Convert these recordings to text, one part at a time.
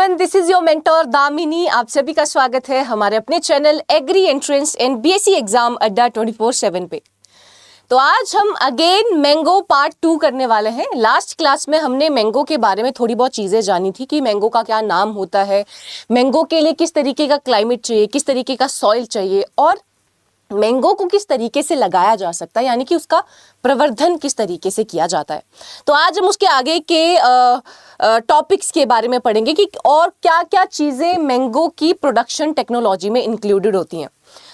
Everyone, this is your mentor Damini. आप सभी का स्वागत है हमारे अपने channel agri entrance and BSc exam Adda 24/7 पे। तो आज हम अगेन मैंगो पार्ट 2 करने वाले हैं। लास्ट क्लास में हमने मैंगो के बारे में थोड़ी बहुत चीज़ें जानी थी कि मैंगो का क्या नाम होता है, मैंगो के लिए किस तरीके का क्लाइमेट चाहिए, किस तरीके का सॉइल चाहिए और मैंगो को किस तरीके से लगाया जा सकता है, यानी कि उसका प्रवर्धन किस तरीके से किया जाता है। तो आज हम उसके आगे के टॉपिक्स के बारे में पढ़ेंगे कि और क्या क्या चीज़ें मैंगो की प्रोडक्शन टेक्नोलॉजी में इंक्लूडेड होती हैं।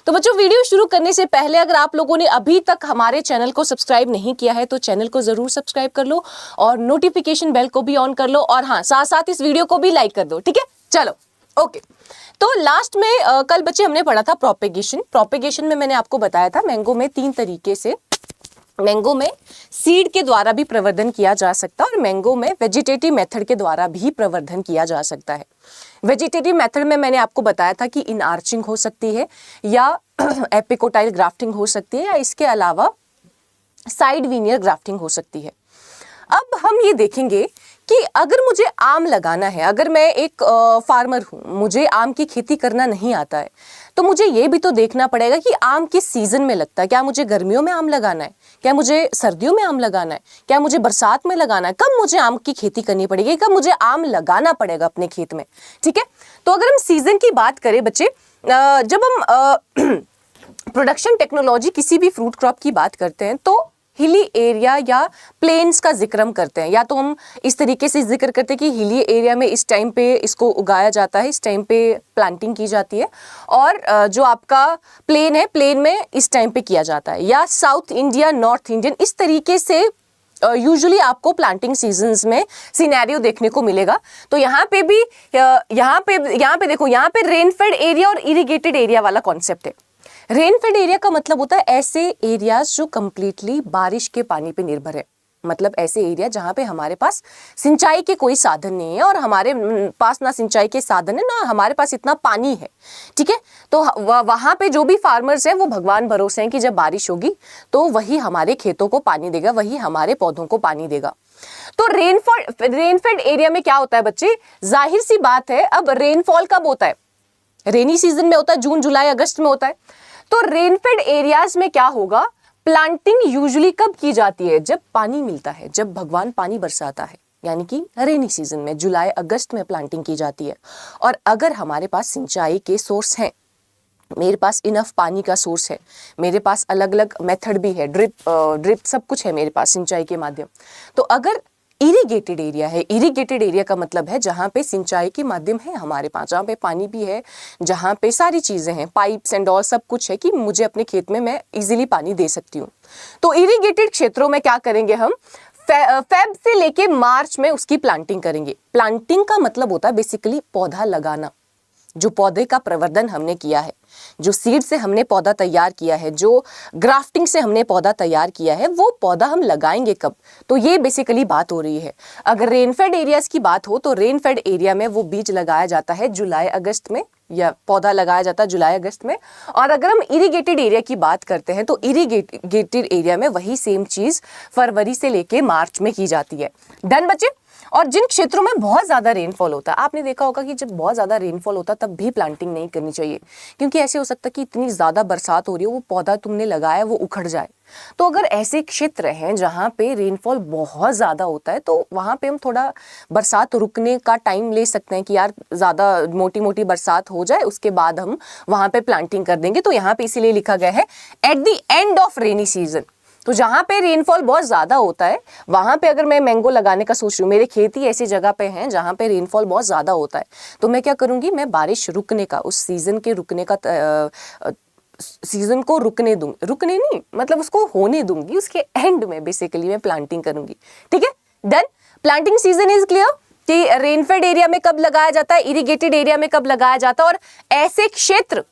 तो बच्चों, वीडियो शुरू करने से पहले अगर आप लोगों ने अभी तक हमारे चैनल को सब्सक्राइब नहीं किया है तो चैनल को ज़रूर सब्सक्राइब कर लो और नोटिफिकेशन बेल को भी ऑन कर लो और हाँ, साथ साथ इस वीडियो को भी लाइक कर दो। ठीक है, चलो ओके। तो लास्ट में कल बच्चे हमने पढ़ा था प्रोपेगेशन में मैंने आपको बताया था मैंगो में 3 तरीके से मैंगो में सीड के द्वारा भी प्रवर्धन किया जा सकता है और मैंगो में वेजिटेटिव मेथड के द्वारा भी प्रवर्धन किया जा सकता है। वेजिटेटिव मेथड में मैंने आपको बताया था कि इन आर्चिंग हो सकती है या एपिकोटाइल ग्राफ्टिंग हो सकती है या इसके अलावा साइड वीनियर ग्राफ्टिंग हो सकती है। अब हम ये देखेंगे कि अगर मुझे आम लगाना है, अगर मैं एक फार्मर हूँ, मुझे आम की खेती करना नहीं आता है, तो मुझे ये भी तो देखना पड़ेगा कि आम किस सीजन में लगता है। क्या मुझे गर्मियों में आम लगाना है, क्या मुझे सर्दियों में आम लगाना है, क्या मुझे बरसात में लगाना है, कब मुझे आम की खेती करनी पड़ेगी, कब मुझे आम लगाना पड़ेगा अपने खेत में। ठीक है, तो अगर हम सीजन की बात करें बच्चे, जब हम प्रोडक्शन टेक्नोलॉजी किसी भी फ्रूट क्रॉप की बात करते हैं तो हिली एरिया या प्लेन्स का जिक्र हम करते हैं, या तो हम इस तरीके से जिक्र करते हैं कि हिली एरिया में इस टाइम पे इसको उगाया जाता है, इस टाइम पे प्लांटिंग की जाती है, और जो आपका प्लेन है, प्लेन में इस टाइम पे किया जाता है, या साउथ इंडिया, नॉर्थ इंडियन, इस तरीके से यूजुअली आपको प्लांटिंग सीजन्स में सिनेरियो देखने को मिलेगा। तो यहाँ पे भी यहाँ पे देखो, यहाँ पे रेनफेड एरिया और इरिगेटेड एरिया वाला कॉन्सेप्ट है। रेनफेड एरिया का मतलब होता है ऐसे एरियाज जो कंप्लीटली बारिश के पानी पे निर्भर है, मतलब ऐसे एरिया जहाँ पे हमारे पास सिंचाई के कोई साधन नहीं है और हमारे पास ना सिंचाई के साधन है ना हमारे पास इतना पानी है। ठीक है, तो वहाँ पे जो भी फार्मर्स हैं वो भगवान भरोसे हैं कि जब बारिश होगी तो वही हमारे खेतों को पानी देगा, वही हमारे पौधों को पानी देगा। तो रेनफेड एरिया में क्या होता है बच्चे, जाहिर सी बात है, अब रेनफॉल कब होता है, रेनी सीजन में होता है, जून जुलाई अगस्त में होता है। तो रेनफेड एरियाज में क्या होगा, प्लांटिंग यूजुअली कब की जाती है, जब पानी मिलता है, जब भगवान पानी बरसाता है, यानी कि रेनी सीजन में जुलाई अगस्त में प्लांटिंग की जाती है। और अगर हमारे पास सिंचाई के सोर्स हैं, मेरे पास इनफ पानी का सोर्स है, मेरे पास अलग अलग मेथड भी है, ड्रिप सब कुछ है मेरे पास सिंचाई के माध्यम। तो अगर इरिगेटेड एरिया है, इरिगेटेड एरिया का मतलब है जहाँ पे सिंचाई के माध्यम है हमारे पास, जहाँ पे पानी भी है, जहाँ पे सारी चीज़ें हैं, पाइप्स एंड ऑल सब कुछ है कि मुझे अपने खेत में मैं इजीली पानी दे सकती हूँ। तो इरिगेटेड क्षेत्रों में क्या करेंगे हम, फेब से लेके मार्च में उसकी प्लांटिंग करेंगे। प्लांटिंग का मतलब होता है बेसिकली पौधा लगाना। जो पौधे का प्रवर्धन हमने किया है, जो सीड से हमने पौधा तैयार किया है, जो ग्राफ्टिंग से हमने पौधा तैयार किया है, वो पौधा हम लगाएंगे कब, तो ये बेसिकली बात हो रही है। अगर रेनफेड एरियाज की बात हो तो रेनफेड एरिया में वो बीज लगाया जाता है जुलाई अगस्त में, या पौधा लगाया जाता है जुलाई अगस्त में। और अगर हम इरिगेटेड एरिया की बात करते हैं तो इरिगेटेड एरिया में वही सेम चीज़ फरवरी से लेके मार्च में की जाती है। डन बच्चे। और जिन क्षेत्रों में बहुत ज़्यादा रेनफॉल होता है, आपने देखा होगा कि जब बहुत ज़्यादा रेनफॉल होता है तब भी प्लांटिंग नहीं करनी चाहिए, क्योंकि ऐसे हो सकता है कि इतनी ज़्यादा बरसात हो रही हो, वो पौधा तुमने लगाया वो उखड़ जाए। तो अगर ऐसे क्षेत्र हैं जहाँ पे रेनफॉल बहुत ज़्यादा होता है तो वहाँ पे हम थोड़ा बरसात रुकने का टाइम ले सकते हैं कि यार ज़्यादा मोटी मोटी बरसात हो जाए, उसके बाद हम वहाँ पे प्लांटिंग कर देंगे। तो यहाँ पे इसीलिए लिखा गया है at the end of rainy season. तो जहाँ पे रेनफॉल बहुत ज़्यादा होता है वहाँ पे अगर मैं मैंगो लगाने का सोच रही हूँ, मेरे खेत ही ऐसी जगह पे हैं जहाँ पे रेनफॉल बहुत ज़्यादा होता है, तो मैं क्या करूँगी, मैं बारिश रुकने का, उस सीज़न के रुकने का सीजन को रुकने नहीं मतलब उसको होने दूंगी, उसके एंड में बेसिकली मैं प्लांटिंग करूंगी। ठीक है, done. Planting season is clear कि रेनफेड एरिया में कब लगाया जाता है, इरिगेटेड एरिया में कब लगाया जाता है, और ऐसे क्षेत्र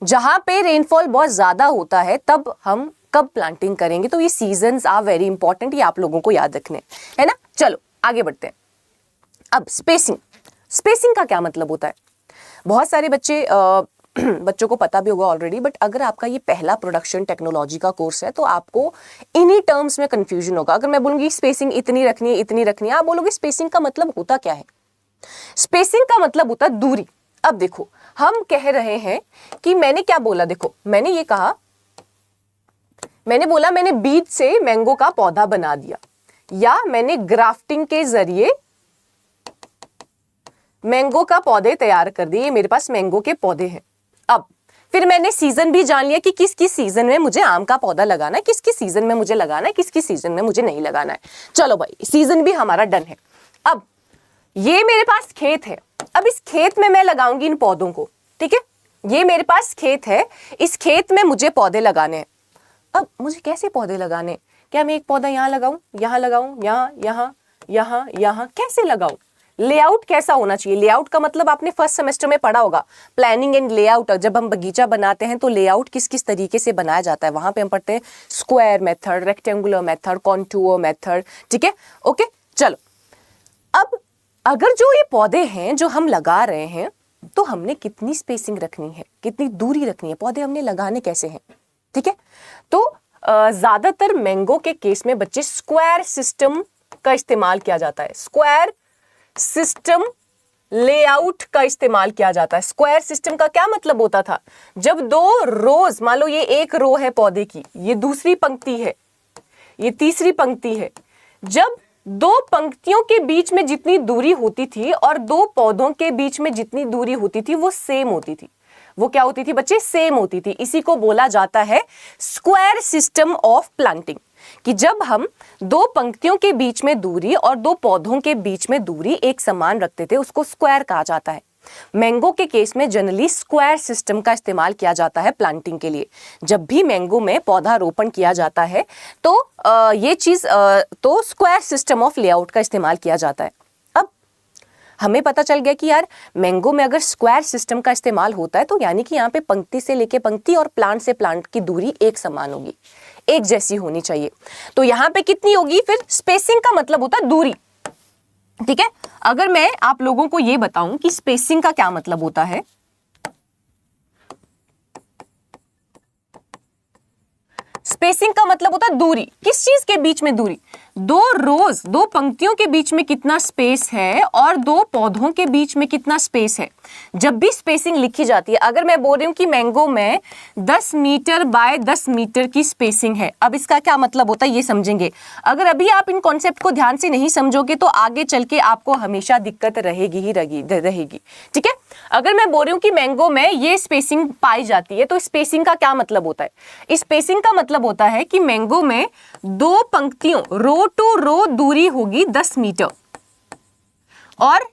जहां पे रेनफॉल बहुत ज्यादा होता है तब हम कब प्लांटिंग करेंगे। तो ये सीजन्स आर वेरी इंपॉर्टेंट, ये आप लोगों को याद रखने है ना। चलो आगे बढ़ते हैं। अब स्पेसिंग का क्या मतलब होता है, बहुत सारे बच्चों को पता भी होगा ऑलरेडी, बट अगर आपका ये पहला प्रोडक्शन टेक्नोलॉजी का कोर्स है तो आपको इन्हीं टर्म्स में कंफ्यूजन होगा। अगर मैं बोलूँगी स्पेसिंग इतनी रखनी है, आप बोलोगे स्पेसिंग का मतलब होता क्या है। स्पेसिंग का मतलब होता है दूरी। अब देखो हम कह रहे हैं कि मैंने क्या बोला, देखो मैंने ये कहा, मैंने बोला मैंने बीज से मैंगो का पौधा बना दिया, या मैंने ग्राफ्टिंग के जरिए मैंगो का पौधे तैयार कर दिए, मेरे पास मैंगो के पौधे हैं। अब फिर मैंने सीजन भी जान लिया कि किस किस सीजन में मुझे आम का पौधा लगाना है, किस किस सीजन में मुझे लगाना है, किस किस सीजन में मुझे नहीं लगाना है। चलो भाई सीजन भी हमारा डन है। अब ये मेरे पास खेत है, अब इस खेत में मैं लगाऊंगी इन पौधों को, ठीक है। ये मेरे पास खेत है, इस खेत में मुझे पौधे लगाने हैं। अब मुझे कैसे पौधे लगाने, क्या मैं एक पौधा यहाँ लगाऊं, यहाँ लगाऊं, यहाँ यहाँ यहाँ यहाँ, कैसे लगाऊं? लेआउट कैसा होना चाहिए? लेआउट का मतलब आपने फर्स्ट सेमेस्टर में पढ़ा होगा, प्लानिंग एंड लेआउट। जब हम बगीचा बनाते हैं तो लेआउट किस किस तरीके से बनाया जाता है, वहां पे हम पढ़ते हैं square method, rectangular method, contour method, ठीक है। ओके चलो, अब अगर जो ये पौधे हैं जो हम लगा रहे हैं, तो हमने कितनी स्पेसिंग रखनी है, कितनी दूरी रखनी है, पौधे हमने लगाने कैसे हैं, ठीक है। तो ज्यादातर मैंगो के केस में बच्चे स्क्वायर सिस्टम का इस्तेमाल किया जाता है, स्क्वायर सिस्टम लेआउट का इस्तेमाल किया जाता है। स्क्वायर सिस्टम का क्या मतलब होता था, जब दो रोज, मान लो ये एक रो है पौधे की, ये दूसरी पंक्ति है, ये तीसरी पंक्ति है, जब दो पंक्तियों के बीच में जितनी दूरी होती थी और दो पौधों के बीच में जितनी दूरी होती थी वो सेम होती थी। वो क्या होती थी बच्चे? सेम होती थी। इसी को बोला जाता है स्क्वायर सिस्टम ऑफ प्लांटिंग, कि जब हम दो पंक्तियों के बीच में दूरी और दो पौधों के बीच में दूरी एक समान रखते थे, उसको स्क्वायर कहा जाता है। मैंगो के केस में जनरली स्क्वायर सिस्टम का इस्तेमाल किया जाता है प्लांटिंग के लिए। जब भी मैंगो में पौधा रोपण किया जाता है तो ये चीज तो स्क्वायर सिस्टम ऑफ लेआउट का इस्तेमाल किया जाता है। अब हमें पता चल गया कि यार मैंगो में अगर स्क्वायर सिस्टम का इस्तेमाल होता है तो यानी कि यहाँ पे पंक्ति से लेके पंक्ति और प्लांट से प्लांट की दूरी एक समान होगी, एक जैसी होनी चाहिए। तो यहाँ पे कितनी होगी? फिर स्पेसिंग का मतलब होता है दूरी, ठीक है। अगर मैं आप लोगों को यह बताऊं कि स्पेसिंग का क्या मतलब होता है, स्पेसिंग का मतलब होता है दूरी। किस चीज के बीच में दूरी? दो रोज, दो पंक्तियों के बीच में कितना स्पेस है और दो पौधों के बीच में कितना स्पेस है। जब भी स्पेसिंग लिखी जाती है, अगर मैं बोल रही हूं कि मैंगो में 10 मीटर बाय 10 मीटर की स्पेसिंग है, अब इसका क्या मतलब होता है ये समझेंगे। अगर अभी आप इन कॉन्सेप्ट को ध्यान से नहीं समझोगे तो आगे चल के आपको हमेशा दिक्कत रहेगी ही रहेगी, ठीक है। अगर मैं बोल रही हूं कि मैंगो में ये स्पेसिंग पाई जाती है, तो स्पेसिंग का क्या मतलब होता है? स्पेसिंग का मतलब होता है कि मैंगो में दो पंक्तियों, रो टू रो दूरी होगी 10 मीटर और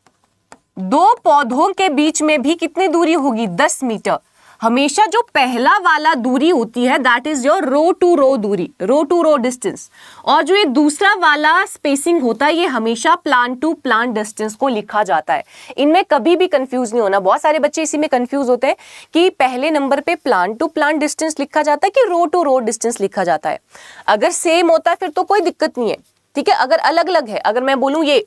दो पौधों के बीच में भी कितनी दूरी होगी? 10 मीटर। हमेशा जो पहला वाला दूरी होती है that is your row to row दूरी, रो टू रो डिस्टेंस, और जो ये दूसरा वाला स्पेसिंग होता है ये हमेशा प्लांट टू प्लांट डिस्टेंस को लिखा जाता है। इनमें कभी भी कंफ्यूज नहीं होना। बहुत सारे बच्चे इसी में कंफ्यूज होते हैं कि पहले नंबर पे प्लांट टू प्लांट डिस्टेंस लिखा जाता है कि रो टू रो डिस्टेंस लिखा जाता है। अगर सेम होता है फिर तो कोई दिक्कत नहीं है, ठीक है। अगर अलग अलग है, अगर मैं बोलूं ये,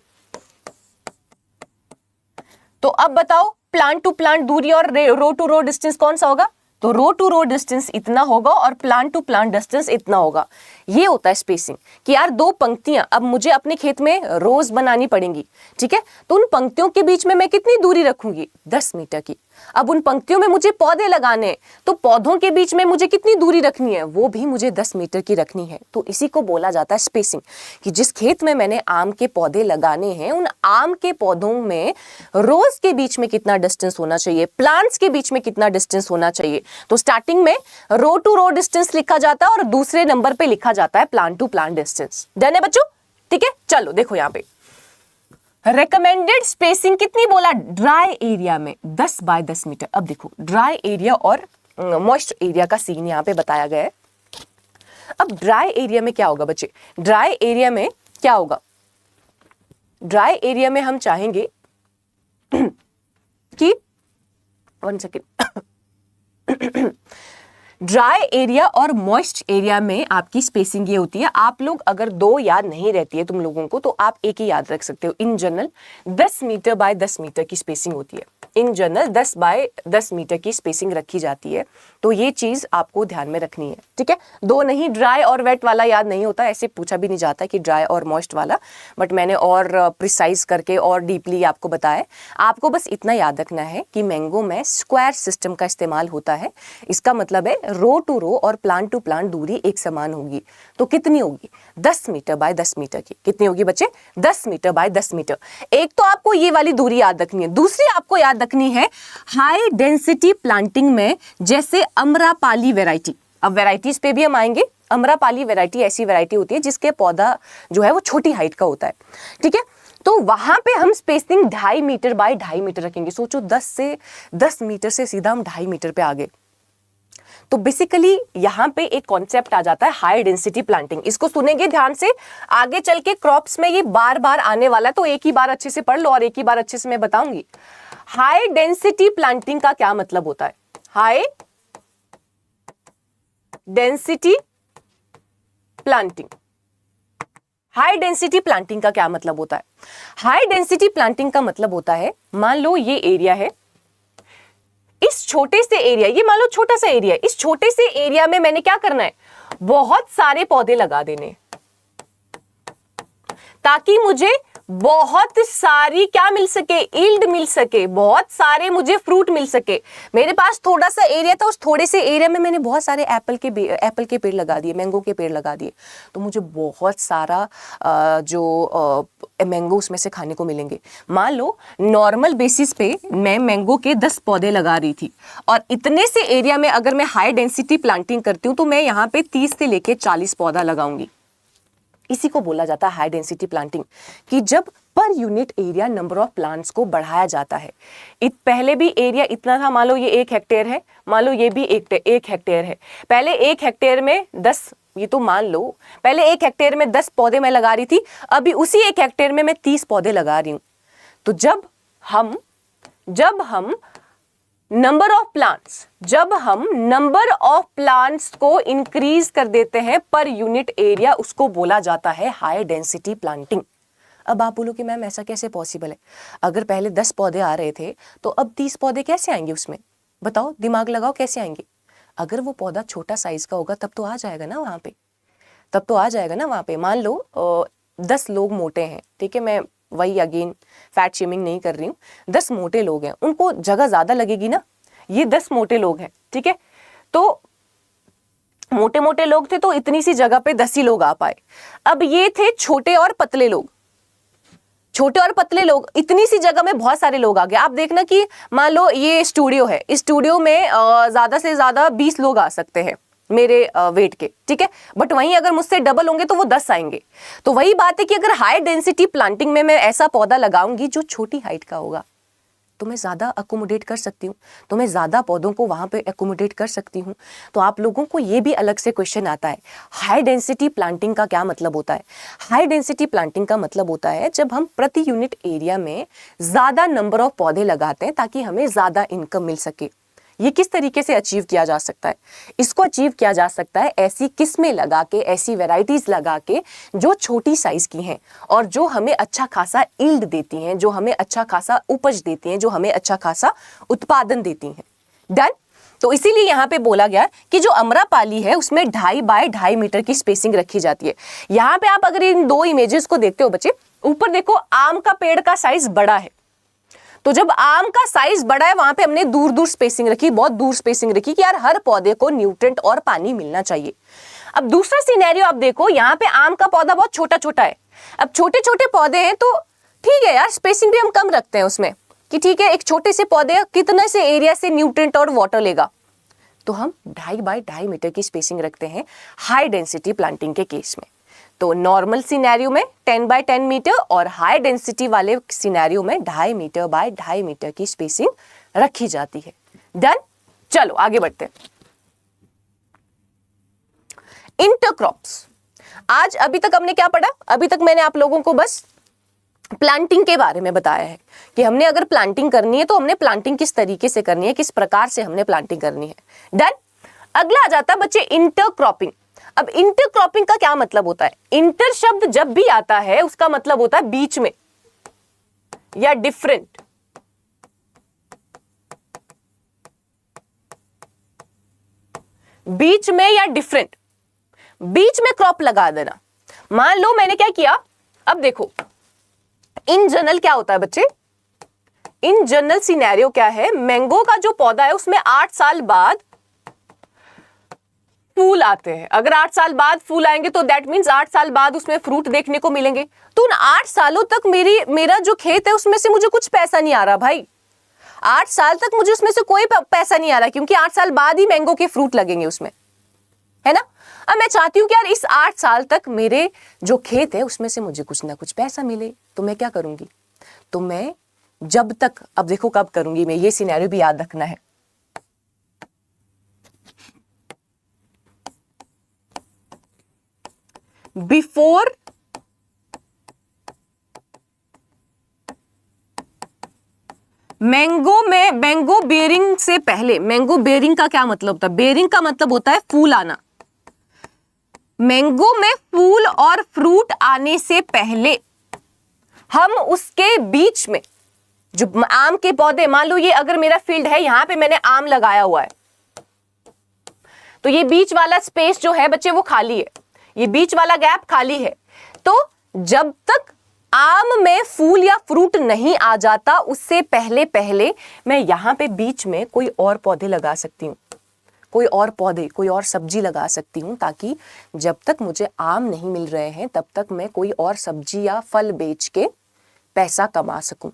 तो अब बताओ प्लांट टू प्लांट दूरी और रो टू रो डिस्टेंस कौन सा होगा? तो रो टू रो डिस्टेंस इतना होगा और प्लांट टू प्लांट डिस्टेंस इतना होगा। ये होता है स्पेसिंग, कि यार दो पंक्तियां, अब मुझे अपने खेत में रोज बनानी पड़ेंगी, ठीक है। तो उन पंक्तियों के बीच में मैं कितनी दूरी रखूंगी? 10 मीटर की। अब उन पंक्तियों में मुझे पौधे लगाने हैं, तो पौधों के बीच में मुझे कितनी दूरी रखनी है? वो भी मुझे 10 मीटर की रखनी है। तो इसी को बोला जाता है स्पेसिंग, कि जिस खेत में मैंने आम के पौधे लगाने हैं उन आम के पौधों में रोज के बीच में कितना डिस्टेंस होना चाहिए, प्लांट्स के बीच में कितना डिस्टेंस होना चाहिए। तो स्टार्टिंग में रो टू रो डिस्टेंस लिखा जाता है और दूसरे नंबर पे लिखा जाता है plant to plant distance. Done है बच्चों? ठीक है, चलो देखो यहां पे रेकमेंडेड स्पेसिंग कितनी बोला? ड्राई एरिया में 10 बाय 10 मीटर। अब देखो ड्राई एरिया और मॉइस्ट एरिया का सीन यहां पे बताया गया है। अब ड्राई एरिया में क्या होगा बच्चे? ड्राई एरिया में क्या होगा? ड्राई एरिया में हम चाहेंगे कि 1 सेकेंड ड्राई एरिया और मॉइस्ट एरिया में आपकी स्पेसिंग ये होती है, आप लोग अगर दो याद नहीं रहती है तुम लोगों को तो आप एक ही याद रख सकते हो। In general 10 metre by 10 metre की स्पेसिंग होती है, इन जनरल 10 बाय 10 मीटर की स्पेसिंग रखी जाती है। तो ये चीज आपको ध्यान में रखनी है, ठीक है। दो नहीं, ड्राई और वेट वाला याद नहीं होता, ऐसे पूछा भी नहीं जाता कि ड्राई और मॉइस्ट वाला, बट मैंने और प्रिसाइज करके और डीपली आपको बताया। आपको बस इतना याद रखना है कि मैंगो में स्क्वायर सिस्टम का इस्तेमाल होता है। इसका मतलब है रो टू रो और प्लांट टू प्लांट दूरी एक समान होगी। तो कितनी होगी? 10 मीटर बाय 10 मीटर की। कितनी होगी बच्चे? 10 मीटर बाय 10 मीटर। एक तो आपको ये वाली दूरी याद रखनी है, दूसरी आपको याद रखनी है हाई डेंसिटी प्लांटिंग में, जैसे अम्रपाली वैरायटी। अब वैरायटीज पे भी हम आएंगे। अम्रपाली वैरायटी ऐसी वैरायटी होती है जिसके पौधा जो है वो छोटी हाइट का होता है, ठीक है। तो वहां पे हम स्पेसिंग 2.5 मीटर बाय 2.5 मीटर रखेंगे। सोचो 10 मीटर से सीधा हम 2.5 मीटर पे आ गए। तो बेसिकली यहां पे एक कॉन्सेप्ट आ जाता है हाई डेंसिटी प्लांटिंग। इसको सुनेंगे ध्यान से, आगे चल के क्रॉप्स में ये बार बार आने वाला है, तो एक ही बार अच्छे से पढ़ लो और एक ही बार अच्छे से मैं बताऊंगी। हाई डेंसिटी प्लांटिंग का क्या मतलब होता है? High density planting, high density planting का क्या मतलब होता है? हाई डेंसिटी प्लांटिंग का मतलब होता है, मान लो ये एरिया है, इस छोटे से एरिया, ये मान लो छोटा सा एरिया है, इस छोटे से एरिया में मैंने क्या करना है? बहुत सारे पौधे लगा देने, ताकि मुझे बहुत सारी क्या मिल सके? ईल्ड मिल सके, बहुत सारे मुझे फ्रूट मिल सके। मेरे पास थोड़ा सा एरिया था, उस थोड़े से एरिया में मैंने बहुत सारे एप्पल के पेड़ लगा दिए, मैंगो के पेड़ लगा दिए, तो मुझे बहुत सारा जो मैंगो उसमें से खाने को मिलेंगे। मान लो नॉर्मल बेसिस पे मैं मैंगो के 10 पौधे लगा रही थी, और इतने से एरिया में अगर मैं हाई डेंसिटी प्लांटिंग करती हूँ तो मैं यहाँ पे 30 से लेके 40 पौधा लगाऊंगी। इसी को बोला जाता है हाई डेंसिटी प्लांटिंग, कि जब per unit area number of plants को बढ़ाया जाता है। पहले भी एरिया इतना था, मान लो ये 1 हेक्टेयर है, मान लो ये भी 1 हेक्टेयर है। पहले 1 हेक्टेयर में 10, ये तो मान लो पहले 1 हेक्टेयर में 10 पौधे मैं लगा रही थी, अभी उसी 1 हेक्टेयर में मैं 30 पौधे लगा रही हूं। तो जब हम नंबर ऑफ प्लांट्स को इंक्रीज कर देते हैं पर यूनिट एरिया, उसको बोला जाता है हाई डेंसिटी प्लांटिंग। अब आप बोलो कि मैम ऐसा कैसे पॉसिबल है? अगर पहले 10 पौधे आ रहे थे तो अब 30 पौधे कैसे आएंगे उसमें? बताओ, दिमाग लगाओ, कैसे आएंगे? अगर वो पौधा छोटा साइज का होगा तब तो आ जाएगा ना वहां पे, तब तो आ जाएगा ना वहां पे। मान लो 10 लोग मोटे हैं, ठीक है, मैं वही अगेन फैट शेमिंग नहीं कर रही हूँ, 10 मोटे लोग हैं, उनको जगह ज्यादा लगेगी ना। ये 10 मोटे लोग हैं, ठीक है, तो मोटे मोटे लोग थे तो इतनी सी जगह पे 10 ही लोग आ पाए। अब ये थे छोटे और पतले लोग, छोटे और पतले लोग, इतनी सी जगह में बहुत सारे लोग आ गए। आप देखना कि मान लो ये स्टूडियो है, इस स्टूडियो में ज्यादा से ज्यादा 20 लोग आ सकते हैं मेरे वेट के, ठीक है, बट वहीं अगर मुझसे डबल होंगे तो वो 10 आएंगे। तो वही बात है कि अगर हाई डेंसिटी प्लांटिंग में मैं ऐसा पौधा लगाऊंगी जो छोटी हाइट का होगा तो मैं ज़्यादा अकोमोडेट कर सकती हूँ, तो मैं ज़्यादा पौधों को वहाँ पे अकोमोडेट कर सकती हूँ। तो आप लोगों को ये भी अलग से क्वेश्चन आता है, हाई डेंसिटी प्लांटिंग का क्या मतलब होता है? हाई डेंसिटी प्लांटिंग का मतलब होता है जब हम प्रति यूनिट एरिया में ज़्यादा नंबर ऑफ पौधे लगाते हैं ताकि हमें ज़्यादा इनकम मिल सके। ये किस तरीके से अचीव किया जा सकता है? इसको अचीव किया जा सकता है ऐसी किस्में लगा के, ऐसी वैरायटीज लगा के जो छोटी साइज की हैं और जो हमें अच्छा खासा ईल्ड देती हैं, जो हमें अच्छा खासा उपज देती हैं, जो हमें अच्छा खासा उत्पादन देती हैं। डन? तो इसीलिए यहाँ पे बोला गया कि जो अम्रपाली है उसमें 2.5 बाय 2.5 मीटर की स्पेसिंग रखी जाती है। यहाँ पे आप अगर इन दो इमेजेस को देखते हो बच्चे, ऊपर देखो आम का पेड़ का साइज बड़ा है, तो जब आम का साइज बड़ा है वहां पे हमने दूर दूर स्पेसिंग रखी, बहुत दूर स्पेसिंग रखी कि यार हर पौधे को न्यूट्रिएंट और पानी मिलना चाहिए। अब दूसरा सिनेरियो आप देखो, यहाँ पे आम का पौधा बहुत छोटा छोटा है, अब छोटे छोटे पौधे हैं तो ठीक है यार, स्पेसिंग भी हम कम रखते हैं उसमें कि ठीक है एक छोटे से पौधे कितने से एरिया से न्यूट्रिएंट और वाटर लेगा, तो हम 2.5 बाय 2.5 मीटर की स्पेसिंग रखते हैं हाई डेंसिटी प्लांटिंग के केस में। तो नॉर्मल सिनेरियो में 10 बाय 10 मीटर और हाई डेंसिटी वाले सिनेरियो में 2.5 मीटर बाय 2.5 मीटर की स्पेसिंग रखी जाती है। डन? चलो आगे बढ़ते हैं। इंटरक्रॉप्स। आज अभी तक हमने क्या पढ़ा? अभी तक मैंने आप लोगों को बस प्लांटिंग के बारे में बताया है कि हमने अगर प्लांटिंग करनी है तो हमने प्लांटिंग किस तरीके से करनी है, किस प्रकार से हमने प्लांटिंग करनी है। डन? अगला आ जाता है बच्चे इंटरक्रॉपिंग। अब इंटरक्रॉपिंग का क्या मतलब होता है? इंटर शब्द जब भी आता है उसका मतलब होता है बीच में या डिफरेंट। बीच में या डिफरेंट, बीच में क्रॉप लगा देना। मान लो मैंने क्या किया, अब देखो इन जनरल क्या होता है बच्चे, इन जनरल सिनेरियो क्या है, मैंगो का जो पौधा है उसमें 8 साल बाद फूल आते हैं। अगर 8 साल बाद फूल आएंगे तो दैट मीन्स 8 साल बाद उसमें फ्रूट देखने को मिलेंगे। तो उन 8 सालों तक मेरा जो खेत है उसमें से मुझे कुछ पैसा नहीं आ रहा भाई। 8 साल तक मुझे उसमें से कोई पैसा नहीं आ रहा, क्योंकि 8 साल बाद ही मैंगो के फ्रूट लगेंगे उसमें, है ना। अब मैं चाहती हूं कि यार इस 8 साल तक मेरे जो खेत है उसमें से मुझे कुछ ना कुछ पैसा मिले, तो मैं क्या करूंगी, तो मैं जब तक, अब देखो कब करूंगी मैं, ये सिनेरियो भी याद रखना है। बिफोर मैंगो बेयरिंग से पहले, मैंगो बेयरिंग का क्या मतलब होता है? बेयरिंग का मतलब होता है फूल आना। मैंगो में फूल और फ्रूट आने से पहले हम उसके बीच में जो आम के पौधे, मान लो ये अगर मेरा फील्ड है, यहां पे मैंने आम लगाया हुआ है, तो ये बीच वाला स्पेस जो है बच्चे वो खाली है, ये बीच वाला गैप खाली है। तो जब तक आम में फूल या फ्रूट नहीं आ जाता उससे पहले पहले मैं यहां पे बीच में कोई और पौधे लगा सकती हूं, कोई और पौधे, कोई और सब्जी लगा सकती हूं, ताकि जब तक मुझे आम नहीं मिल रहे हैं तब तक मैं कोई और सब्जी या फल बेच के पैसा कमा सकूं।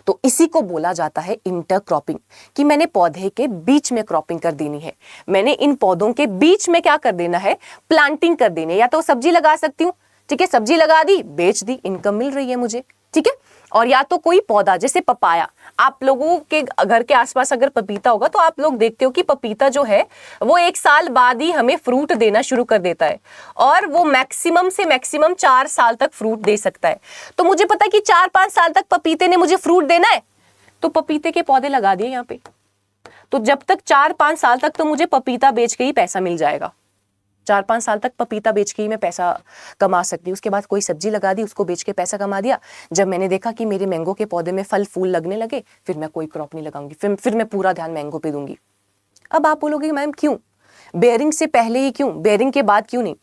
तो इसी को बोला जाता है इंटरक्रॉपिंग, कि मैंने पौधे के बीच में क्रॉपिंग कर देनी है। मैंने इन पौधों के बीच में क्या कर देना है, प्लांटिंग कर देनी है। या तो सब्जी लगा सकती हूँ, ठीक है, सब्जी लगा दी, बेच दी, इनकम मिल रही है मुझे, ठीक है। और या तो कोई पौधा जैसे पपाया, आप लोगों के घर के आसपास अगर पपीता होगा तो आप लोग देखते हो कि पपीता जो है वो 1 साल बाद ही हमें फ्रूट देना शुरू कर देता है, और वो मैक्सिमम से मैक्सिमम 4 साल तक फ्रूट दे सकता है। तो मुझे पता है कि 4-5 साल तक पपीते ने मुझे फ्रूट देना है, तो पपीते के पौधे लगा दिए यहाँ पे। तो जब तक 4-5 साल तक तो मुझे पपीता बेच के ही पैसा मिल जाएगा, 4-5 साल तक पपीता बेच के ही मैं पैसा कमा सकती हूँ। उसके बाद कोई सब्जी लगा दी, उसको बेच के पैसा कमा दिया। जब मैंने देखा कि मेरे मैंगो के पौधे में फल फूल लगने लगे, फिर मैं कोई क्रॉप नहीं लगाऊंगी, फिर मैं पूरा ध्यान मैंगो पे दूंगी। अब आप बोलोगे मैम क्यों, बेयरिंग से पहले ही क्यों, बेयरिंग के बाद क्यों नहीं?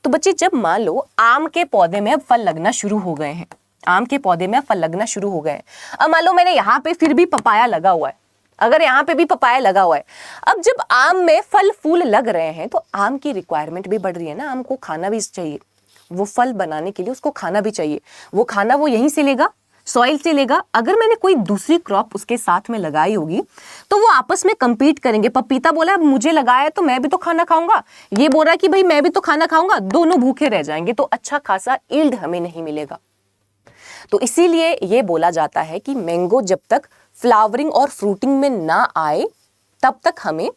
तो बच्चे जब मान लो आम के पौधे में अब फल लगना शुरू हो गए हैं, आम के पौधे में फल लगना शुरू हो गए हैं, अब मान लो मैंने यहाँ पे फिर भी पपाया लगा हुआ है, अगर यहाँ पे भी पपाया लगा हुआ है, अब जब आम में फल फूल लग रहे हैं तो आम की रिक्वायरमेंट भी बढ़ रही है ना, आम को खाना भी चाहिए, वो फल बनाने के लिए उसको खाना भी चाहिए। वो खाना वो यहीं से लेगा, सॉइल से लेगा। अगर मैंने कोई दूसरी क्रॉप उसके साथ में लगाई होगी तो वो आपस में कंपीट करेंगे। पपीता बोला मुझे लगाया है तो मैं भी तो खाना खाऊंगा, ये बोल रहा है कि भाई मैं भी तो खाना खाऊंगा, दोनों भूखे रह जाएंगे, तो अच्छा खासा यील्ड हमें नहीं मिलेगा। तो इसीलिए ये बोला जाता है कि मैंगो जब तक फ्लावरिंग और फ्रूटिंग में ना आए तब तक हमें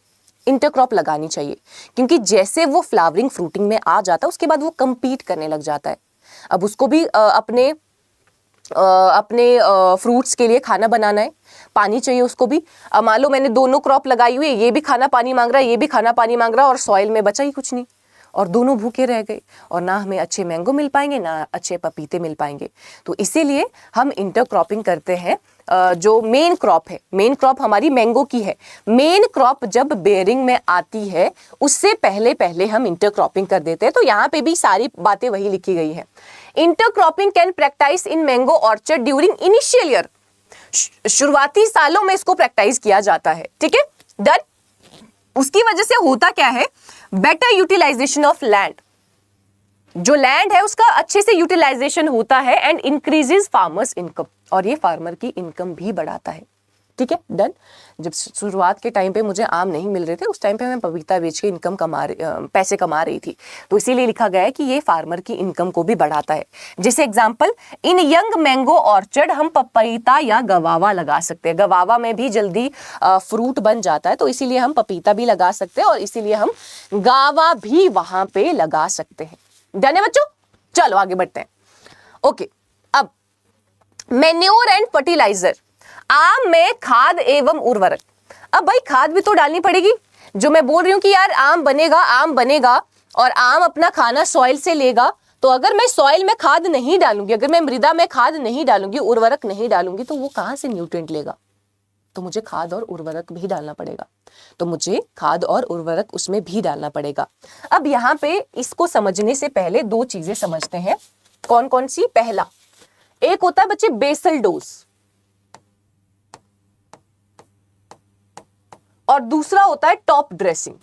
इंटरक्रॉप लगानी चाहिए, क्योंकि जैसे वो फ्लावरिंग फ्रूटिंग में आ जाता है उसके बाद वो कंपीट करने लग जाता है। अब उसको भी अपने फ्रूट्स के लिए खाना बनाना है, पानी चाहिए उसको भी। अब मान लो मैंने दोनों क्रॉप लगाई हुई है, ये भी खाना पानी मांग रहा है, ये भी खाना पानी मांग रहा है, और सॉइल में बचा ही कुछ नहीं, और दोनों भूखे रह गए, और ना हमें अच्छे मैंगो मिल पाएंगे ना अच्छे पपीते मिल पाएंगे। तो इसीलिए हम इंटरक्रॉपिंग करते हैं। जो मेन क्रॉप है, मेन क्रॉप हमारी मैंगो की है, मेन क्रॉप जब बेयरिंग में आती है उससे पहले पहले हम इंटरक्रॉपिंग कर देते हैं। तो यहाँ पे भी सारी बातें वही लिखी गई है। Intercropping can practice in mango orchard during initial year, शुरुआती सालों में इसको प्रैक्टिस किया जाता है, ठीक है, डन। उसकी वजह से होता क्या है, बेटर यूटिलाइजेशन ऑफ लैंड, जो लैंड है उसका अच्छे से यूटिलाइजेशन होता है, एंड इंक्रीजेस फार्मर्स इनकम, और ये फार्मर की इनकम भी बढ़ाता है, ठीक है, डन। जब शुरुआत के टाइम पे मुझे आम नहीं मिल रहे थे उस टाइम पे मैं पपीता बेच के पैसे कमा रही थी, तो इसीलिए लिखा गया है कि ये फार्मर की इनकम को भी बढ़ाता है। जैसे एग्जांपल, इन यंग मैंगो ऑर्चर्ड हम पपीता या गवावा लगा सकते हैं, गवावा में भी जल्दी फ्रूट बन जाता है, तो इसीलिए हम पपीता भी लगा सकते हैं, और इसीलिए हम गावा भी वहां पे लगा सकते हैं। डन है बच्चों, चलो आगे बढ़ते हैं। ओके, अब मैन्योर एंड फर्टिलाइजर, आम में खाद एवं उर्वरक। अब भाई खाद भी तो डालनी पड़ेगी, जो मैं बोल रही हूं कि यार आम बनेगा और आम अपना खाना सॉइल से लेगा, तो अगर मैं सॉइल में खाद नहीं डालूंगी, अगर मैं मृदा में खाद नहीं डालूंगी, उर्वरक नहीं डालूंगी, तो वो कहां से न्यूट्रिएंट लेगा? तो मुझे खाद और उर्वरक भी डालना पड़ेगा, तो मुझे खाद और उर्वरक उसमें भी डालना पड़ेगा। अब यहाँ पे इसको समझने से पहले दो चीजें समझते हैं। कौन कौन सी? पहला, एक होता है बच्चे बेसल डोज, और दूसरा होता है टॉप ड्रेसिंग।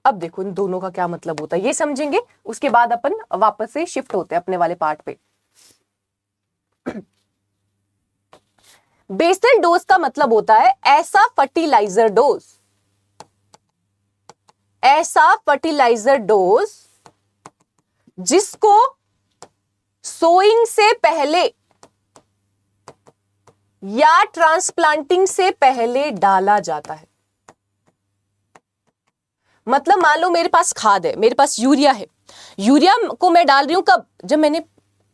अब देखो इन दोनों का क्या मतलब होता है, ये समझेंगे, उसके बाद अपन वापस से शिफ्ट होते हैं अपने वाले पार्ट पे। बेसल डोज का मतलब होता है ऐसा फर्टिलाइजर डोज, ऐसा फर्टिलाइजर डोज जिसको सोइंग से पहले या ट्रांसप्लांटिंग से पहले डाला जाता है। मतलब मान लो मेरे पास खाद है, मेरे पास यूरिया है, यूरिया को मैं डाल रही हूं कब? जब मैंने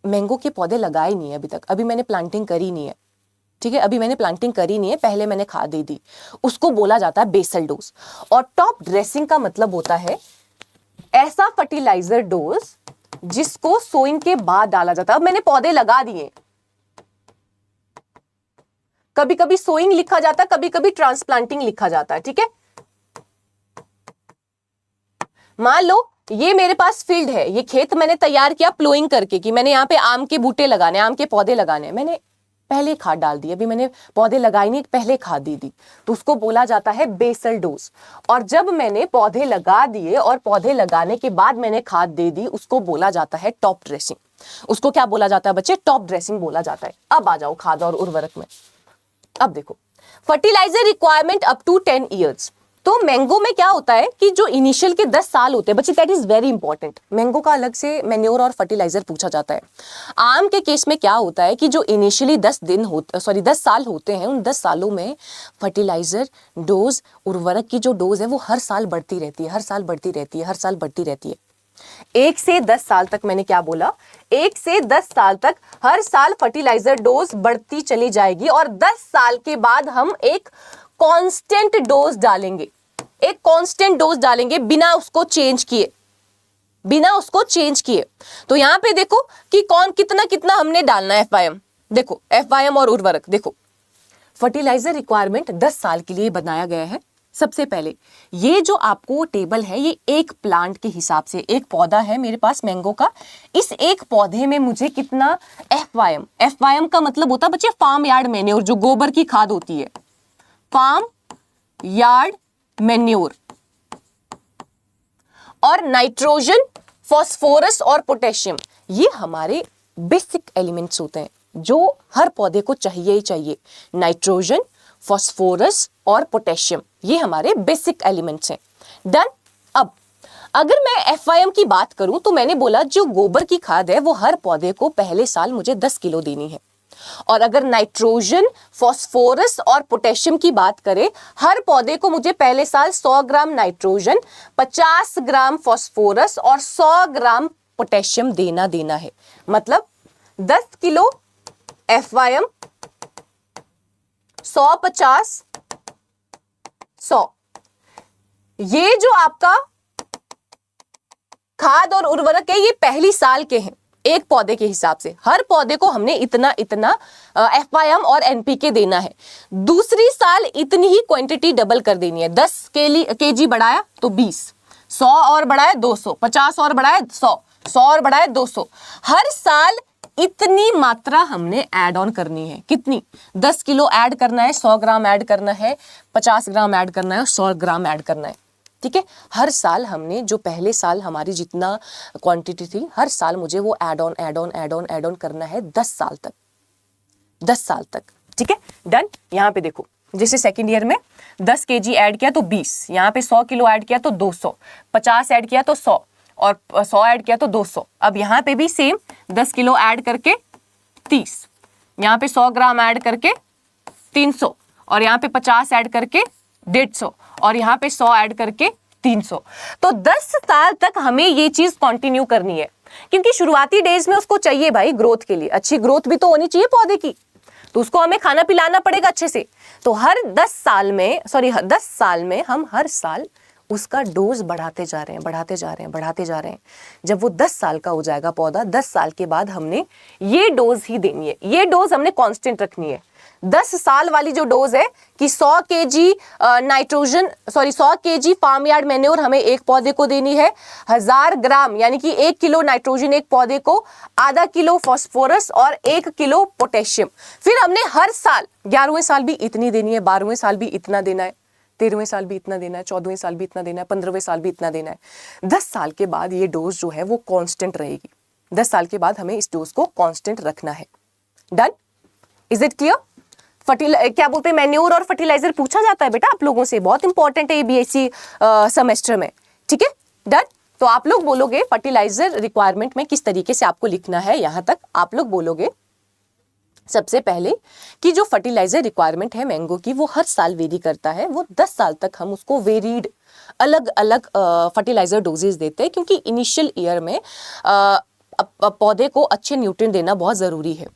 मैंगो के पौधे लगाए नहीं है अभी तक, अभी मैंने प्लांटिंग करी नहीं है, ठीक है, अभी मैंने प्लांटिंग करी नहीं है, पहले मैंने खाद दे दी, उसको बोला जाता है बेसल डोज। और टॉप ड्रेसिंग का मतलब होता है ऐसा फर्टिलाइजर डोज जिसको सोइंग के बाद डाला जाता है। अब मैंने पौधे लगा दिए, कभी कभी सोइंग लिखा जाता है, कभी कभी ट्रांसप्लांटिंग लिखा जाता है, ठीक है। मान लो ये मेरे पास फील्ड है, ये खेत मैंने तैयार किया प्लोइंग करके कि मैंने यहाँ पे आम के बूटे लगाने, आम के पौधे लगाने, मैंने पहले खाद डाल दी, अभी मैंने पौधे लगाए नहीं, पहले खाद दे दी, तो उसको बोला जाता है बेसल डोज। और जब मैंने पौधे लगा दिए और पौधे लगाने के बाद मैंने खाद दे दी, उसको बोला जाता है टॉप ड्रेसिंग। उसको क्या बोला जाता है बच्चे? टॉप ड्रेसिंग बोला जाता है। अब आ जाओ खाद और उर्वरक में। अब देखो fertiliser requirement up to 10 years. तो मैंगो में क्या होता है कि जो इनिशियल के 10 साल होते हैं बच्चे, that is very important. Mango का अलग से मैन्योर और फर्टिलाइजर पूछा जाता है। आम के केस में क्या होता है कि जो इनिशियली 10 साल होते हैं, उन 10 सालों में फर्टिलाइजर डोज, उर्वरक की जो डोज है वो हर साल बढ़ती रहती है, हर साल बढ़ती रहती है, हर साल बढ़ती रहती है। 1 से 10 साल तक, मैंने क्या बोला, 1 से 10 साल तक हर साल फर्टिलाइजर डोज बढ़ती चली जाएगी और 10 साल के बाद हम एक कांस्टेंट डोज डालेंगे, एक कांस्टेंट डोज डालेंगे बिना उसको चेंज किए, बिना उसको चेंज किए। तो यहां पे देखो कि कौन कितना कितना हमने डालना है FYM। देखो FYM और उर्वरक, देखो फर्टिलाइजर रिक्वायरमेंट 10 साल के लिए बनाया गया है। सबसे पहले ये जो आपको टेबल है, ये एक प्लांट के हिसाब से, एक पौधा है मेरे पास मैंगो का, इस एक पौधे में मुझे कितना FYM का मतलब होता है बच्चे फार्म यार्ड मैन्योर, जो गोबर की खाद होती है, फार्म यार्ड मैन्योर, और नाइट्रोजन, फास्फोरस और पोटेशियम, ये हमारे बेसिक एलिमेंट्स होते हैं जो हर पौधे को चाहिए ही चाहिए। नाइट्रोजन, फास्फोरस और पोटेशियम, ये हमारे बेसिक एलिमेंट्स हैं। डन। अब अगर मैं FYM की बात करूं तो मैंने बोला जो गोबर की खाद है वो हर पौधे को पहले साल मुझे 10 किलो देनी है। और अगर नाइट्रोजन, फास्फोरस और पोटेशियम की बात करें, हर पौधे को मुझे पहले साल 100 ग्राम नाइट्रोजन, 50 ग्राम फास्फोरस और 100 ग्राम पोटेशियम देना है। मतलब 10 किलो FYM, 100, 50, 100। ये जो आपका खाद और उर्वरक है ये पहली साल के हैं, एक पौधे के हिसाब से हर पौधे को हमने इतना इतना FYM और NPK देना है। दूसरी साल इतनी ही क्वांटिटी डबल कर देनी है। 10 kg बढ़ाया तो 20, 100 और बढ़ाया 200, 50 और बढ़ाया 100, 100 और बढ़ाया 200। हर साल इतनी मात्रा हमने ऐड ऑन करनी है। कितनी? 10 किलो ऐड करना है, 100 ग्राम ऐड करना है, 50 ग्राम ऐड करना है, 100 ग्राम ऐड करना है। ठीक है, हर साल हमने जो पहले साल हमारी जितना क्वांटिटी थी, हर साल मुझे वो ऐड ऑन करना है 10 साल तक, 10 साल तक। ठीक है, डन। यहाँ पे देखो जैसे सेकेंड ईयर में 10 kg ऐड किया तो 20, यहाँ पे 100 किलो ऐड किया तो 200, 50 ऐड किया तो 100 और 100 ऐड किया तो 200। अब यहाँ पे भी सेम 10 किलो ऐड करके 30, यहाँ पे 100 ग्राम ऐड करके 300 और यहाँ पे 50 ऐड करके 150 और यहाँ पे 100 ऐड करके 300। तो 10 साल तक हमें ये चीज कंटिन्यू करनी है, क्योंकि शुरुआती डेज में उसको चाहिए भाई ग्रोथ के लिए, अच्छी ग्रोथ भी तो होनी चाहिए पौधे की। तो उसको हमें खाना पिलाना पड़ेगा अच्छे से। तो हर 10 साल में, सॉरी 10 साल में हम हर साल उसका डोज बढ़ाते जा रहे हैं, बढ़ाते जा रहे हैं, बढ़ाते जा रहे हैं। जब वो 10 साल का हो जाएगा पौधा, 10 साल के बाद हमने ये डोज ही देनी है, ये डोज हमने कांस्टेंट रखनी है। 10 साल वाली जो डोज है कि 100 kg nitrogen, sorry 100 kg farm yard manure हमें एक पौधे को देनी है, 1000 ग्राम यानी कि 1 किलो नाइट्रोजन एक पौधे को, आधा किलो फास्फोरस और 1 किलो पोटेशियम। फिर हमने हर साल 11वें साल भी इतनी देनी है, 12वें साल भी इतना देना है, 13वें साल भी इतना देना है, 14वें साल भी इतना देना है, 15वें साल भी इतना देना है। 10 साल के बाद ये डोज जो है वो कांस्टेंट रहेगी। 10 साल के बाद हमें इस डोज को कांस्टेंट रखना है। डन? Is it clear? क्या बोलते हैं, मैन्योर और फर्टिलाइजर पूछा जाता है बेटा आप लोगों से, बहुत इंपॉर्टेंट है ये बीएससी सेमेस्टर में। ठीक है, डन। तो आप लोग बोलोगे फर्टिलाइजर रिक्वायरमेंट में किस तरीके से आपको लिखना है, यहां तक आप लोग बोलोगे सबसे पहले कि जो फर्टिलाइजर रिक्वायरमेंट है मैंगो की वो हर साल वेरी करता है। वो 10 साल तक हम उसको वेरीड अलग अलग फर्टिलाइजर डोजेज देते हैं, क्योंकि इनिशियल ईयर में पौधे को अच्छे न्यूट्रिएंट देना बहुत ज़रूरी है।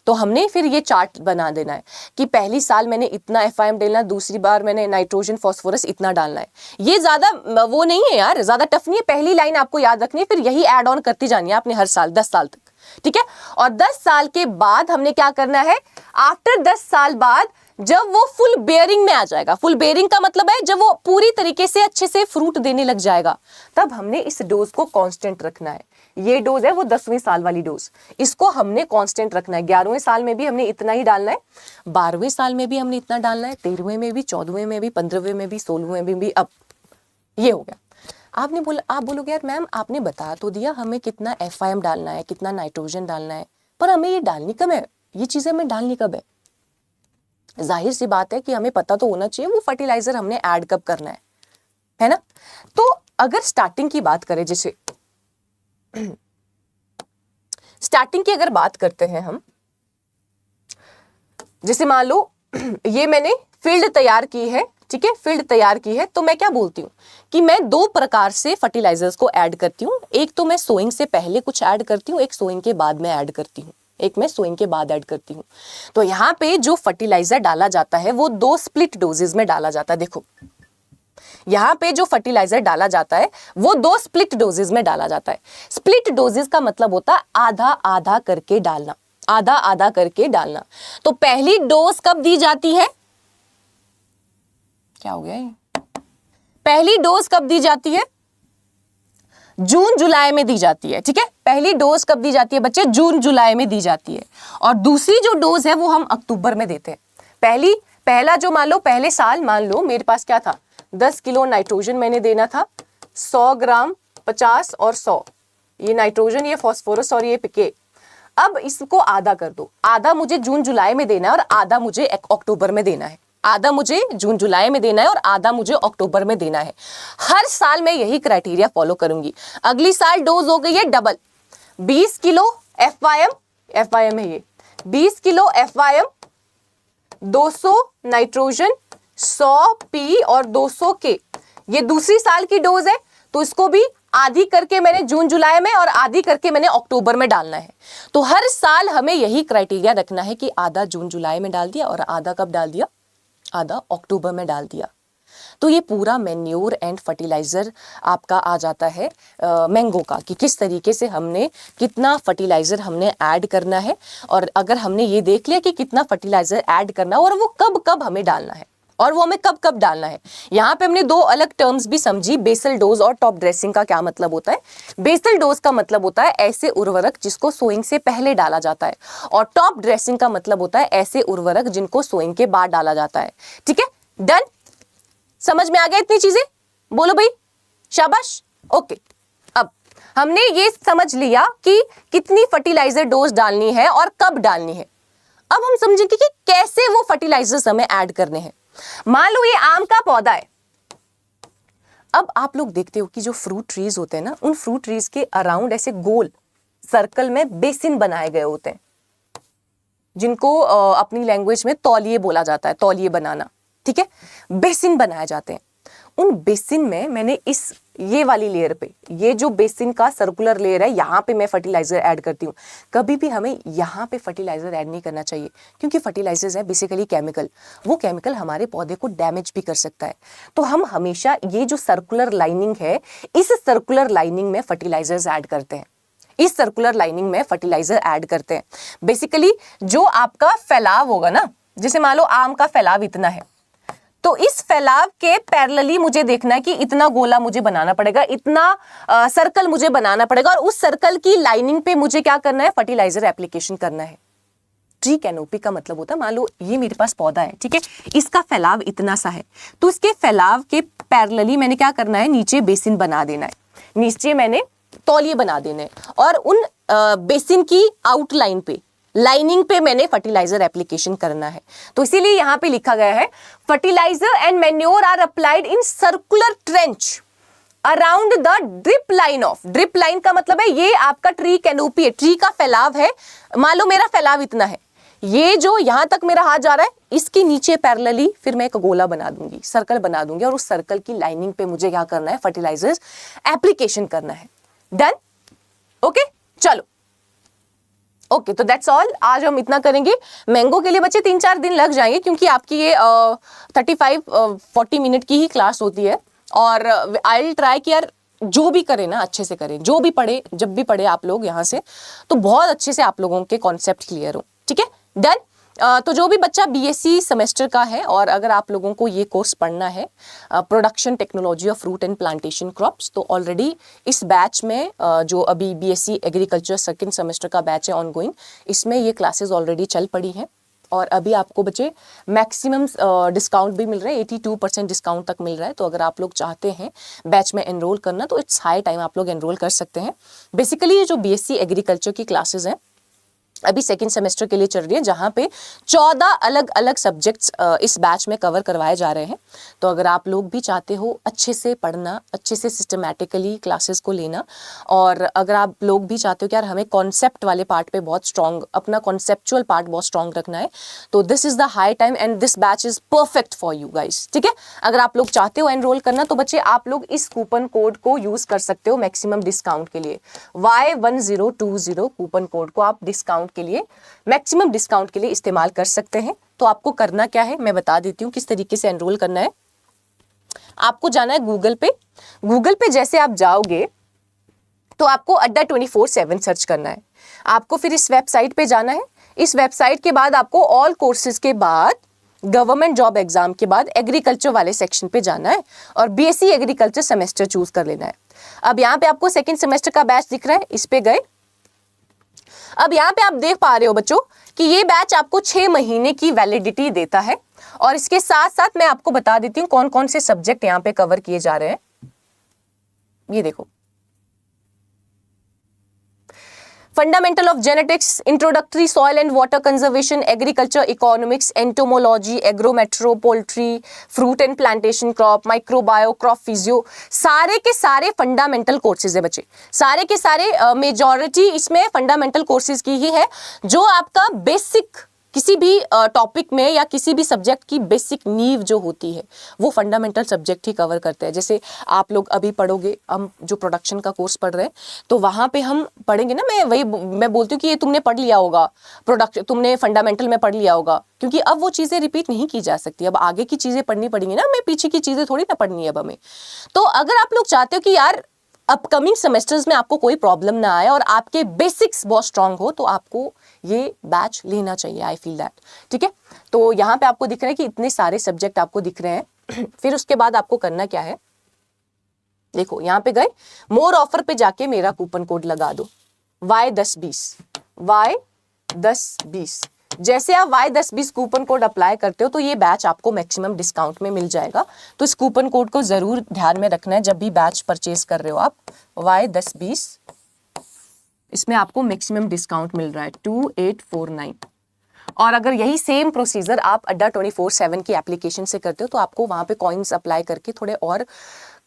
तो हमने फिर ये चार्ट बना देना है कि पहली साल मैंने इतना FIM डालना, दूसरी बार मैंने नाइट्रोजन फास्फोरस इतना डालना है। ये ज़्यादा वो नहीं है यार, ज़्यादा टफ नहीं है, पहली लाइन आपको याद रखनी है, फिर यही ऐड ऑन करती जानी है आपने हर साल 10 साल तक। ठीक है, और 10 साल के बाद हमने क्या करना है, आफ्टर 10 साल बाद जब वो फुल बेयरिंग में आ जाएगा, फुल बेयरिंग का मतलब है जब वो पूरी तरीके से अच्छे से फ्रूट देने लग जाएगा, तब हमने इस डोज को कांस्टेंट रखना है। ये डोज है वो 10वें साल वाली डोज, इसको हमने कांस्टेंट रखना है। 11वें साल में भी हमने इतना ही डालना है, 12वें साल में भी हमने इतना डालना है, 13वें में भी, 14वें में भी, 15वें में भी, 16वें में भी। अब ये हो गया। आपने बोला, आप बोलोगे यार मैम आपने बता तो दिया हमें कितना FIM डालना है, कितना नाइट्रोजन डालना है, पर हमें ये डालनी कब है, ये चीजें हमें डालनी कब है? जाहिर सी बात है कि हमें पता तो होना चाहिए वो फर्टिलाइजर हमने ऐड कब करना है ना। तो अगर स्टार्टिंग की बात करें, जैसे स्टार्टिंग की अगर बात करते हैं हम, जैसे मान लो ये मैंने फील्ड तैयार की है, ठीक है, फील्ड तैयार की है, तो मैं क्या बोलती हूँ कि मैं 2 प्रकार से फर्टिलाइजर्स को ऐड करती हूँ। एक तो मैं सोइंग से पहले कुछ ऐड करती हूँ, एक सोइंग के बाद में ऐड करती हूँ, एक मैं सोइंग के बाद ऐड करती हूँ। तो यहाँ पे जो फर्टिलाइजर डाला जाता है वो 2 स्प्लिट डोजेज में डाला जाता है। देखो यहाँ पे जो फर्टिलाइजर डाला जाता है वो 2 स्प्लिट डोजेज में डाला जाता है। स्प्लिट डोजेज का मतलब होता है आधा आधा करके डालना, आधा आधा करके डालना। तो पहली डोज कब दी जाती है, क्या हो गया ये, पहली डोज कब दी जाती है, जून जुलाई में दी जाती है। ठीक है, पहली डोज कब दी जाती है बच्चे, जून जुलाई में दी जाती है। और दूसरी जो डोज है वो हम अक्टूबर में देते हैं। पहला जो मान लो पहले साल, मान लो मेरे पास क्या था, 10 किलो नाइट्रोजन मैंने देना था, 100 ग्राम 50 और 100 ये नाइट्रोजन, ये फास्फोरस और ये पिके। अब इसको आधा कर दो, आधा मुझे जून जुलाई में देना है और आधा मुझे अक्टूबर में देना है, आधा मुझे जून जुलाई में देना है और आधा मुझे अक्टूबर में देना है। हर साल मैं यही क्राइटेरिया फॉलो करूंगी। अगली साल डोज हो गई है डबल, 20 किलो FIM है ये, 20 किलो FIM, 200 नाइट्रोजन, 100 P और 200 K, ये दूसरी साल की डोज है। तो इसको भी आधी करके मैंने जून जुलाई में और आधी करके मैंने अक्टूबर में डालना है। तो हर साल हमें यही क्राइटेरिया रखना है कि आधा जून जुलाई में डाल दिया और आधा कब डाल दिया, आधा अक्टूबर में डाल दिया। तो ये पूरा मैन्योर एंड फर्टिलाइजर आपका आ जाता है मैंगो का, कि किस तरीके से हमने कितना फर्टिलाइजर हमने ऐड करना है। और अगर हमने ये देख लिया कि कितना फर्टिलाइजर ऐड करना है और वो कब कब हमें डालना है और वो हमें कब कब डालना है। यहाँ पे हमने 2 अलग टर्म्स भी समझी, बेसल डोज और टॉप ड्रेसिंग का क्या मतलब होता है। बेसल डोज का मतलब होता है ऐसे उर्वरक जिसको सोइंग से पहले डाला जाता है, और टॉप ड्रेसिंग का मतलब होता है ऐसे उर्वरक जिनको सोइंग के बाद डाला जाता है। ठीक है, डन, समझ में आ गया इतनी चीजें, बोलो भाई शाबाश। ओके, अब हमने ये समझ लिया कि कितनी फर्टिलाइजर डोज डालनी है और कब डालनी है। अब हम समझेंगे कि कैसे वो फर्टिलाइजर्स हमें ऐड करने हैं। मान लो ये आम का पौधा है। अब आप लोग देखते हो कि जो फ्रूट ट्रीज होते हैं ना, उन फ्रूट ट्रीज के अराउंड ऐसे गोल सर्कल में बेसिन बनाए गए होते हैं, जिनको अपनी लैंग्वेज में तौलिए बोला जाता है, तौलिए बनाना। ठीक है, बेसिन बनाए जाते हैं। उन बेसिन में मैंने ये वाली लेयर पे, ये जो बेसिन का सर्कुलर लेयर है, यहाँ पे मैं फर्टिलाइजर ऐड करती हूँ। कभी भी हमें यहाँ पे फर्टिलाइजर ऐड नहीं करना चाहिए, क्योंकि फर्टिलाइजर्स है बेसिकली केमिकल, वो केमिकल हमारे पौधे को डैमेज भी कर सकता है। तो हम हमेशा ये जो सर्कुलर लाइनिंग है, इस सर्कुलर लाइनिंग में फर्टिलाइजर्स ऐड करते हैं, इस सर्कुलर लाइनिंग में फर्टिलाइजर ऐड करते हैं। बेसिकली जो आपका फैलाव होगा ना, जैसे मान लो आम का फैलाव इतना है, तो इस फैलाव के पैरेलली मुझे देखना है कि इतना गोला मुझे बनाना पड़ेगा, इतना सर्कल मुझे बनाना पड़ेगा, और उस सर्कल की लाइनिंग पे मुझे क्या करना है, फर्टिलाइजर एप्लीकेशन करना है। ट्री कैनोपी का मतलब होता है, मान लो ये मेरे पास पौधा है, ठीक है, इसका फैलाव इतना सा है, तो इसके फैलाव के पैरेलली मैंने क्या करना है, नीचे बेसिन बना देना है, नीचे मैंने तौलिए बना देने, और उन बेसिन की आउटलाइन पे, लाइनिंग पे मैंने फर्टिलाइजर एप्लीकेशन करना है। तो इसीलिए यहां पे लिखा गया है fertiliser and manure are applied in circular trench around the drip line of, drip line का मतलब है ये आपका ट्री कैनोपी है, ट्री का फैलाव है, मान लो मेरा फैलाव इतना है, ये जो यहां तक मेरा हाथ जा रहा है, इसके नीचे पैरेलली फिर मैं एक गोला बना दूंगी, सर्कल बना दूंगी, और उस सर्कल की लाइनिंग पे मुझे क्या करना है, फर्टिलाइजर एप्लीकेशन करना है। डन? ओके, चलो, ओके, तो दैट्स ऑल। आज हम इतना करेंगे। मैंगो के लिए बच्चे 3-4 दिन लग जाएंगे, क्योंकि आपकी ये 35-40 मिनट की ही क्लास होती है, और आई विल ट्राई कि यार जो भी करें ना अच्छे से करें, जो भी पढ़े, जब भी पढ़े आप लोग यहाँ से, तो बहुत अच्छे से आप लोगों के कॉन्सेप्ट क्लियर हो, ठीक है? डन? तो जो भी बच्चा बीएससी सेमेस्टर का है, और अगर आप लोगों को ये कोर्स पढ़ना है, production technology of fruit and plantation crops, तो ऑलरेडी इस बैच में जो अभी बीएससी एग्रीकल्चर सेकंड सेमेस्टर का बैच है ऑनगोइंग, इसमें ये क्लासेस ऑलरेडी चल पड़ी हैं, और अभी आपको बच्चे मैक्सिमम डिस्काउंट भी मिल रहा है, 82% डिस्काउंट तक मिल रहा है। तो अगर आप लोग चाहते हैं बैच में एनरोल करना, तो इट्स हाई टाइम आप लोग एनरोल कर सकते हैं। बेसिकली ये जो बीएससी एग्रीकल्चर की क्लासेस हैं अभी सेकेंड सेमेस्टर के लिए चल रही है, जहाँ पे 14 अलग अलग सब्जेक्ट्स इस बैच में कवर करवाए जा रहे हैं। तो अगर आप लोग भी चाहते हो अच्छे से पढ़ना, अच्छे से सिस्टमैटिकली क्लासेस को लेना, और अगर आप लोग भी चाहते हो कि यार हमें कॉन्सेप्ट वाले पार्ट पे बहुत स्ट्रॉन्ग, अपना कॉन्सेप्चुअल पार्ट बहुत स्ट्रॉन्ग रखना है, तो this is the high time and this batch is perfect for you guys, ठीक है? अगर आप लोग चाहते हो एनरोल करना, तो बच्चे आप लोग इस कूपन कोड को यूज कर सकते हो मैक्सिमम डिस्काउंट के लिए। Y1020 कूपन कोड को आप डिस्काउंट के लिए, मैक्सिमम डिस्काउंट के लिए इस्तेमाल कर सकते हैं। तो आपको करना क्या है मैं बता देती हूँ किस तरीके से एनरोल करना है। आपको जाना है गूगल पे। गूगल पे जैसे आप जाओगे तो आपको अड्डा 24/7 सर्च करना है। आपको फिर इस वेबसाइट पे जाना है। इस वेबसाइट के बाद आपको ऑल कोर्सेज के बाद, गवर्नमेंट जॉब एग्जाम के बाद एग्रीकल्चर वाले सेक्शन पे जाना है और बीएससी एग्रीकल्चर सेमेस्टर चूज कर लेना है। अब यहाँ पे आपको सेकंड सेमेस्टर का बैच दिख रहा है, इस पे गए। अब यहाँ पे आप देख पा रहे हो बच्चों कि ये बैच आपको 6 महीने की वैलिडिटी देता है, और इसके साथ साथ मैं आपको बता देती हूँ कौन कौन से सब्जेक्ट यहाँ पे कवर किए जा रहे हैं। ये देखो, fundamental of genetics, introductory soil and water conservation, agriculture economics, entomology, agrometeo, poultry, fruit and plantation crop, microbio, crop physio, सारे के सारे फंडामेंटल कोर्सेज है बच्चे। सारे के सारे मेजॉरिटी इसमें फंडामेंटल कोर्सेज की ही है, जो आपका बेसिक किसी भी टॉपिक में या किसी भी सब्जेक्ट की बेसिक नींव जो होती है वो फंडामेंटल सब्जेक्ट ही कवर करते हैं। जैसे आप लोग अभी पढ़ोगे, हम जो प्रोडक्शन का कोर्स पढ़ रहे हैं तो वहाँ पे हम पढ़ेंगे ना, मैं बोलती हूँ कि ये तुमने पढ़ लिया होगा, प्रोडक्ट तुमने फंडामेंटल में पढ़ लिया होगा, क्योंकि अब वो चीज़ें रिपीट नहीं की जा सकती। अब आगे की चीज़ें पढ़नी पड़ेंगी ना, हमें पीछे की चीज़ें थोड़ी ना पढ़नी है अब हमें। तो अगर आप लोग चाहते हो कि यार अपकमिंग सेमेस्टर्स में आपको कोई प्रॉब्लम ना आए और आपके बेसिक्स बहुत स्ट्रांग हो, तो आपको ये बैच लेना चाहिए। आई फील दैट, ठीक है? तो यहाँ पे आपको दिख रहा है कि इतने सारे सब्जेक्ट आपको दिख रहे हैं। फिर उसके बाद आपको करना क्या है, देखो यहाँ पे गए, मोर ऑफर पे जाके मेरा कूपन कोड लगा दो Y1020, Y1020। जैसे आप Y1020 कूपन कोड अप्लाई करते हो तो ये बैच आपको मैक्सिमम डिस्काउंट में मिल जाएगा। तो इस कूपन कोड को जरूर ध्यान में रखना है जब भी बैच परचेज कर रहे हो आप। Y1020, इसमें आपको मैक्सिमम डिस्काउंट मिल रहा है 2849। और अगर यही सेम प्रोसीजर आप अड्डा 24/7 की एप्लीकेशन से करते हो तो आपको वहां पे कॉइन्स अप्लाई करके थोड़े और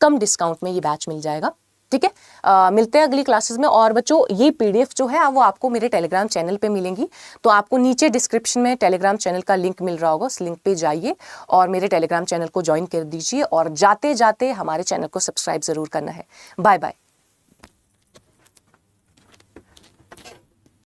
कम डिस्काउंट में ये बैच मिल जाएगा, ठीक है, मिलते हैं अगली क्लासेस में। और बच्चों ये PDF जो है वो आपको मेरे टेलीग्राम चैनल पे मिलेंगी, तो आपको नीचे डिस्क्रिप्शन में टेलीग्राम चैनल का लिंक मिल रहा होगा, उस लिंक पे जाइए और मेरे टेलीग्राम चैनल को ज्वाइन कर दीजिए, और जाते जाते हमारे चैनल को सब्सक्राइब ज़रूर करना है। Bye bye.